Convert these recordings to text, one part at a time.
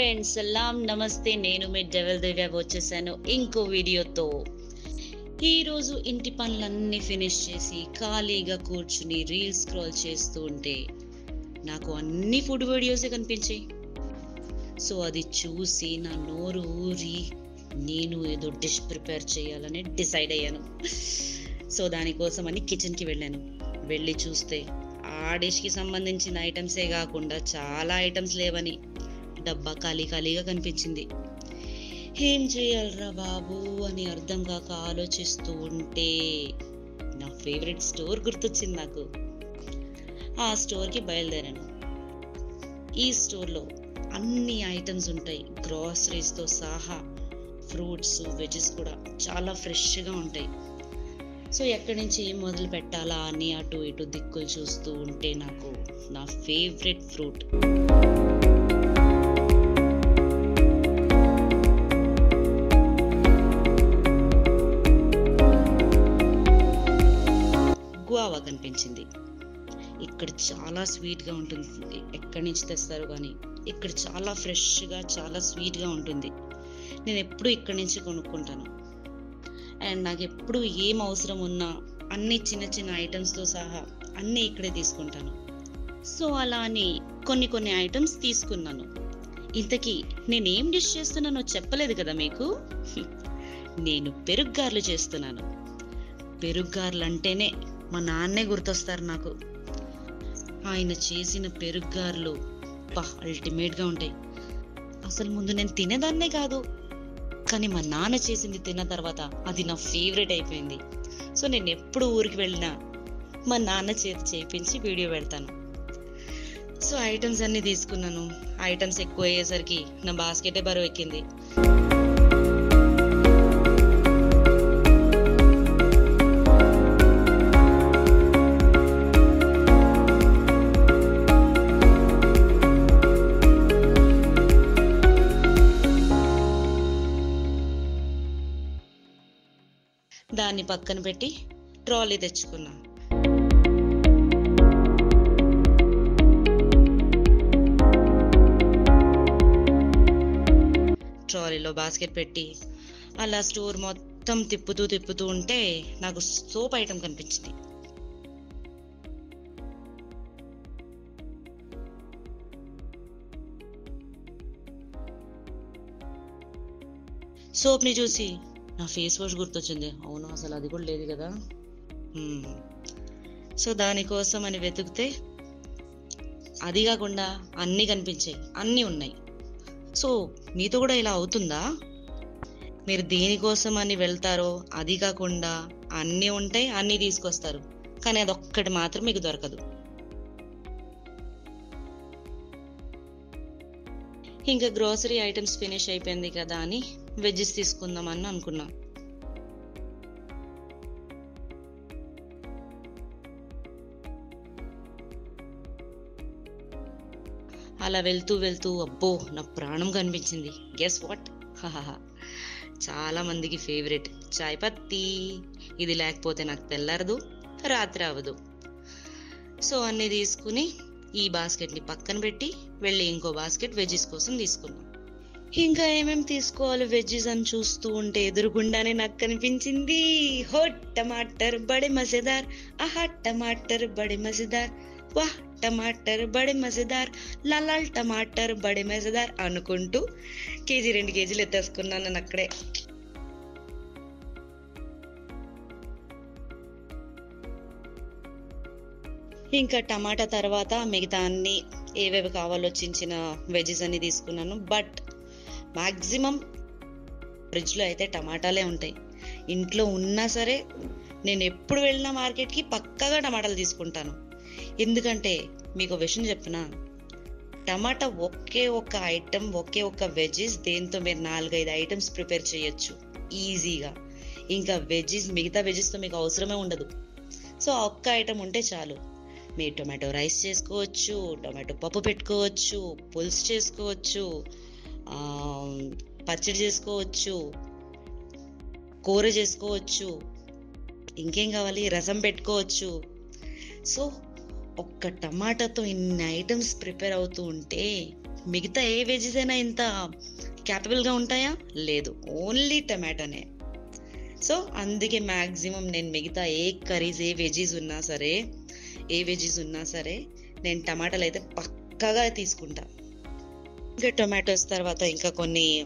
Friends, సలాం నమస్తే. నేను మీ devil దివ్య వచ్చేసాను ఇంకో వీడియోతో. ఈరోజు ఇంటి పనులన్నీ ఫినిష్ చేసి ఖాళీగా కూర్చుని రీల్స్ స్క్రోల్ చేస్తూ ఉంటే నాకు అన్ని ఫుడ్ వీడియోసే కనిపించాయి. సో అది చూసి నా నోరు ఊరి నేను ఏదో డిష్ ప్రిపేర్ చేయాలని డిసైడ్ అయ్యాను. సో దానికోసం అని కిచెన్కి వెళ్ళాను. వెళ్ళి చూస్తే ఆ డిష్కి సంబంధించిన ఐటమ్సే కాకుండా చాలా ఐటమ్స్ లేవని డబ్బా ఖాళీగా కనిపించింది. ఏం చేయాలరా బాబు అని అర్థం కాక ఆలోచిస్తూ ఉంటే నా ఫేవరెట్ స్టోర్ గుర్తొచ్చింది నాకు. ఆ స్టోర్కి బయలుదేరాను. ఈ స్టోర్లో అన్ని ఐటమ్స్ ఉంటాయి, గ్రాసరీస్తో సహా. ఫ్రూట్స్, వెజెస్ కూడా చాలా ఫ్రెష్గా ఉంటాయి. సో ఎక్కడి నుంచి ఏం మొదలు పెట్టాలా అని అటు ఇటు దిక్కులు చూస్తూ ఉంటే నాకు నా ఫేవరెట్ ఫ్రూట్ గువావా కనిపించింది. ఇక్కడ చాలా స్వీట్గా ఉంటుంది. ఎక్కడి నుంచి తెస్తారు కానీ ఇక్కడ చాలా ఫ్రెష్గా, చాలా స్వీట్గా ఉంటుంది. నేను ఎప్పుడు ఇక్కడి నుంచి కొనుక్కుంటాను. అండ్ నాకు ఎప్పుడు ఏం అవసరం ఉన్నా అన్ని చిన్న చిన్న ఐటమ్స్తో సహా అన్నీ ఇక్కడే తీసుకుంటాను. సో అలా అని కొన్ని ఐటమ్స్ తీసుకున్నాను. ఇంతకీ నేనేం డిష్ చేస్తున్నానో చెప్పలేదు కదా మీకు. నేను పెరుగ్గార్లు చేస్తున్నాను. పెరుగ్గార్లు అంటేనే మా నాన్నే గుర్తొస్తారు నాకు. ఆయన చేసిన పెరుగ్గార్లు అల్టిమేట్గా ఉంటాయి. అసలు ముందు నేను తినేదాన్నే కాదు, కానీ మా నాన్న చేసింది తిన్న తర్వాత అది నా ఫేవరెట్ అయిపోయింది. సో నేను ఎప్పుడు ఊరికి వెళ్ళినా మా నాన్న చేతి చేయించి వీడియో పెడతాను. సో ఐటమ్స్ అన్నీ తీసుకున్నాను. ఐటమ్స్ ఎక్కువ అయ్యేసరికి నా బాస్కెటే బరువు ఎక్కింది. దాన్ని పక్కన పెట్టి ట్రాలీ తెచ్చుకున్నా. ట్రాలీలో బాస్కెట్ పెట్టి అలా స్టోర్ మొత్తం తిప్పుతూ ఉంటే నాకు సోప్ ఐటమ్ కనిపించింది. సోప్ని చూసి నా ఫేస్ వాష్ గుర్తొచ్చింది. అవును, అసలు అది కూడా లేదు కదా. సో దానికోసం అని వెతికితే అది కాకుండా అన్నీ కనిపించాయి, అన్నీ ఉన్నాయి. సో మీతో కూడా ఇలా అవుతుందా? మీరు దేనికోసం అని వెళ్తారో అది కాకుండా అన్నీ ఉంటాయి, అన్నీ తీసుకొస్తారు, కానీ అదొక్కటి మాత్రం మీకు దొరకదు. ఇంకా గ్రోసరీ ఐటమ్స్ ఫినిష్ అయిపోయింది కదా అని వెజ్జెస్ తీసుకుందామని అనుకున్నా. అలా వెళ్తూ అబ్బో నా ప్రాణం కనిపించింది. Guess what? చాలా మందికి ఫేవరెట్ చాయ్ పత్తి. ఇది లేకపోతే నాకు తెల్లారదు, రాత్రి అవ్వదు. సో అన్నీ తీసుకుని ఈ బాస్కెట్ని పక్కన పెట్టి వెళ్ళి ఇంకో బాస్కెట్ వెజ్జెస్ కోసం తీసుకున్నాం. ఇంకా ఏమేమి తీసుకోవాలి వెజ్జెస్ అని చూస్తూ ఉంటే ఎదురుగుండానే నాకు కనిపించింది హోట్ టమాటర్ బడే మజేదార్. ఆహా టమాటర్ బడే మజేదార్, వాహ్ టమాటర్ బడే మజేదార్, లాల్ టమాటర్ బడే మజేదార్ అనుకుంటూ 1-2 కేజీలు ఎత్తేసుకున్నాను నేను అక్కడే. ఇంకా టమాటా తర్వాత మిగతా అన్ని ఏవేవి కావాలో చిన్న వెజ్జెస్ అన్ని తీసుకున్నాను. బట్ మ్యాక్సిమం ఫ్రిడ్జ్లో అయితే టమాటాలే ఉంటాయి. ఇంట్లో ఉన్నా సరే నేను ఎప్పుడు వెళ్ళినా మార్కెట్కి పక్కాగా టమాటాలు తీసుకుంటాను. ఎందుకంటే మీకు విషయం చెప్పిన, టమాటా ఒకే ఒక ఐటమ్, ఒకే ఒక వెజ్జెస్ దేంతో మీరు 4-5 ఐటమ్స్ ప్రిపేర్ చేయొచ్చు ఈజీగా. ఇంకా వెజ్జెస్, మిగతా వెజ్జెస్తో మీకు అవసరమే ఉండదు. సో ఆ ఒక్క ఐటమ్ ఉంటే చాలు. మీరు టొమాటో రైస్ చేసుకోవచ్చు, టొమాటో పప్పు పెట్టుకోవచ్చు, పులుసు చేసుకోవచ్చు, పచ్చడి చేసుకోవచ్చు, కూర చేసుకోవచ్చు, ఇంకేం కావాలి, రసం పెట్టుకోవచ్చు. సో ఒక్క టమాటాతో ఇన్ని ఐటమ్స్ ప్రిపేర్ అవుతూ ఉంటే మిగతా ఏ వెజెస్ అయినా ఇంత క్యాపబుల్గా ఉంటాయా? లేదు, ఓన్లీ టమాటోనే. సో అందుకే మ్యాక్సిమం నేను మిగతా ఏ కర్రీస్ ఏ వెజీస్ ఉన్నా సరే నేను టమాటాలు అయితే పక్కాగా తీసుకుంటా. ఇంకా టొమాటోస్ తర్వాత ఇంకా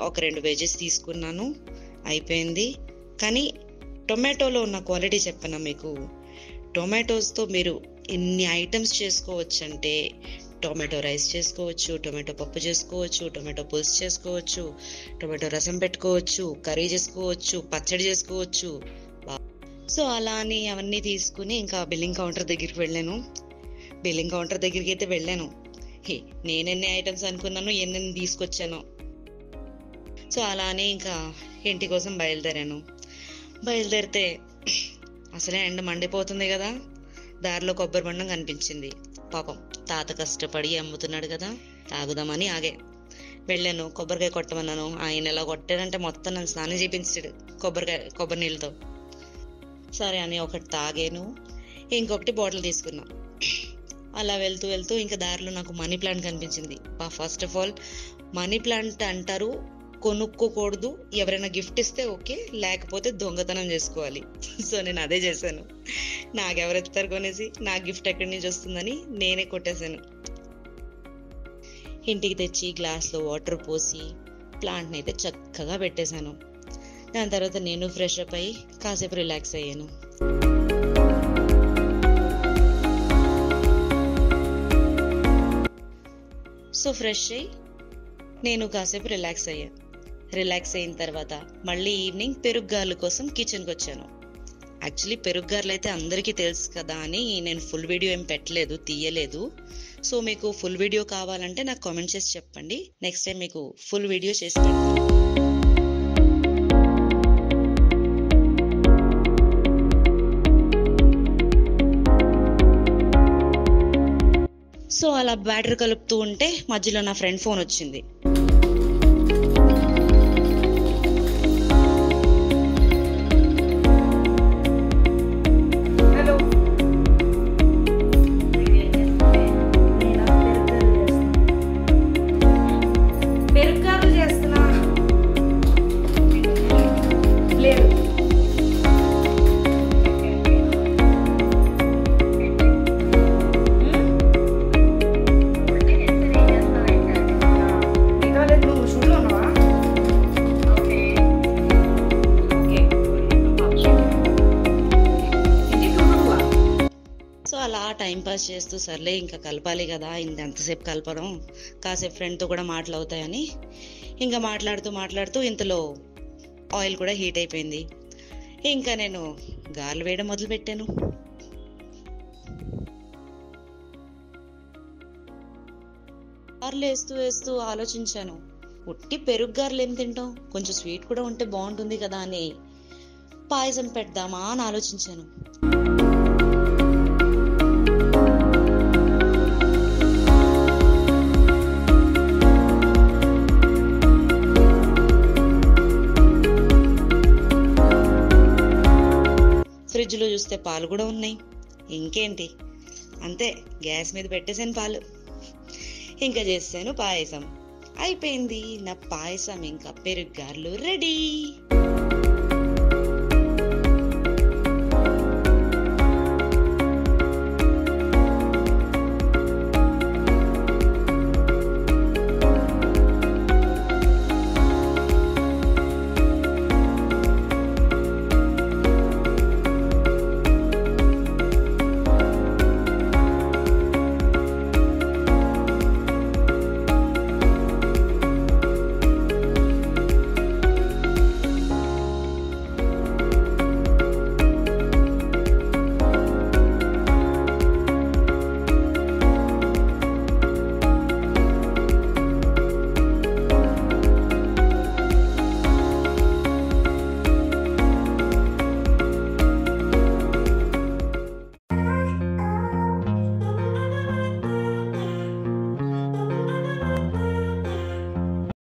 ఒక 2 వెజెస్ తీసుకున్నాను, అయిపోయింది. కానీ టొమాటోలో ఉన్న క్వాలిటీ చెప్పనా మీకు? టొమాటోస్తో మీరు ఎన్ని ఐటమ్స్ చేసుకోవచ్చు అంటే, టొమాటో రైస్ చేసుకోవచ్చు, టొమాటో పప్పు చేసుకోవచ్చు, టొమాటో పులుసు చేసుకోవచ్చు, టొమాటో రసం పెట్టుకోవచ్చు, కర్రీ చేసుకోవచ్చు, పచ్చడి చేసుకోవచ్చు. సో అలా అని అవన్నీ తీసుకుని ఇంకా బిల్లింగ్ కౌంటర్ దగ్గరికి అయితే వెళ్ళాను. నేనెన్ని ఐటమ్స్ అనుకున్నాను, ఎన్నెన్ని తీసుకొచ్చాను. సో అలానే ఇంకా ఇంటి కోసం బయలుదేరితే అసలే ఎండ మండిపోతుంది కదా. దారిలో కొబ్బరి బొండం కనిపించింది. పాపం తాత కష్టపడి అమ్ముతున్నాడు కదా, తాగుదామని వెళ్ళాను. కొబ్బరికాయ కొట్టమన్నాను. ఆయన ఎలా కొట్టాడంటే మొత్తం నన్ను స్నానం చేయించాడు కొబ్బరి నీళ్ళతో. సరే అని ఒకటి తాగాను, ఇంకొకటి బాటిల్ తీసుకున్నా. అలా వెళ్తూ ఇంకా దారిలో నాకు మనీ ప్లాంట్ కనిపించింది. First of all money plant అంటారు కొనుక్కోకూడదు, ఎవరైనా గిఫ్ట్ ఇస్తే ఓకే, లేకపోతే దొంగతనం చేసుకోవాలి. సో నేను అదే చేశాను. నాకెవరెత్తారు కొనేసి, నా గిఫ్ట్ ఎక్కడి నుంచి వస్తుందని నేనే కొట్టేశాను. ఇంటికి తెచ్చి గ్లాస్లో వాటర్ పోసి ప్లాంట్ని అయితే చక్కగా పెట్టేశాను. దాని తర్వాత నేను ఫ్రెష్ అప్ అయ్యి కాసేపు రిలాక్స్ అయ్యాను. సో ఫ్రెష్ అయ్యి నేను కాసేపు రిలాక్స్ అయిన తర్వాత మళ్ళీ ఈవినింగ్ పెరుగ్గార్ల కోసం కిచెన్కి వచ్చాను. యాక్చువల్లీ పెరుగ్గార్లు అయితే అందరికీ తెలుసు కదా అని నేను ఫుల్ వీడియో ఏం తీయలేదు. సో మీకు ఫుల్ వీడియో కావాలంటే నాకు కామెంట్ చేసి చెప్పండి, నెక్స్ట్ టైం మీకు ఫుల్ వీడియో చేసి పెడతాను. సో అలా బ్యాటర్ కలుపుతూ ఉంటే మధ్యలో నా ఫ్రెండ్ ఫోన్ వచ్చింది. అలా టైం పాస్ చేస్తూ సర్లే ఇంకా కలపాలి కదా, ఇంతసేపు కలపడం, కాసేపు ఫ్రెండ్తో కూడా మాట్లాడతాయని ఇంకా మాట్లాడుతూ ఇంతలో ఆయిల్ కూడా హీట్ అయిపోయింది. ఇంకా నేను గారెలు వేయడం మొదలు పెట్టాను. గారెలు వేస్తూ ఆలోచించాను, ఉట్టి పెరుగు గారెలు ఏం తింటాం, కొంచెం స్వీట్ కూడా ఉంటే బాగుంటుంది కదా అని పాయసం పెడదామా అని ఆలోచించాను. ఫ్రిడ్జ్ లో చూస్తే పాలు కూడా ఉన్నాయి. ఇంకేంటి, అంతే, గ్యాస్ మీద పెట్టేసాను పాలు. ఇంకా చేసాను పాయసం. అయిపోయింది నా పాయసం, ఇంకా పెరుగు గారెలు రెడీ.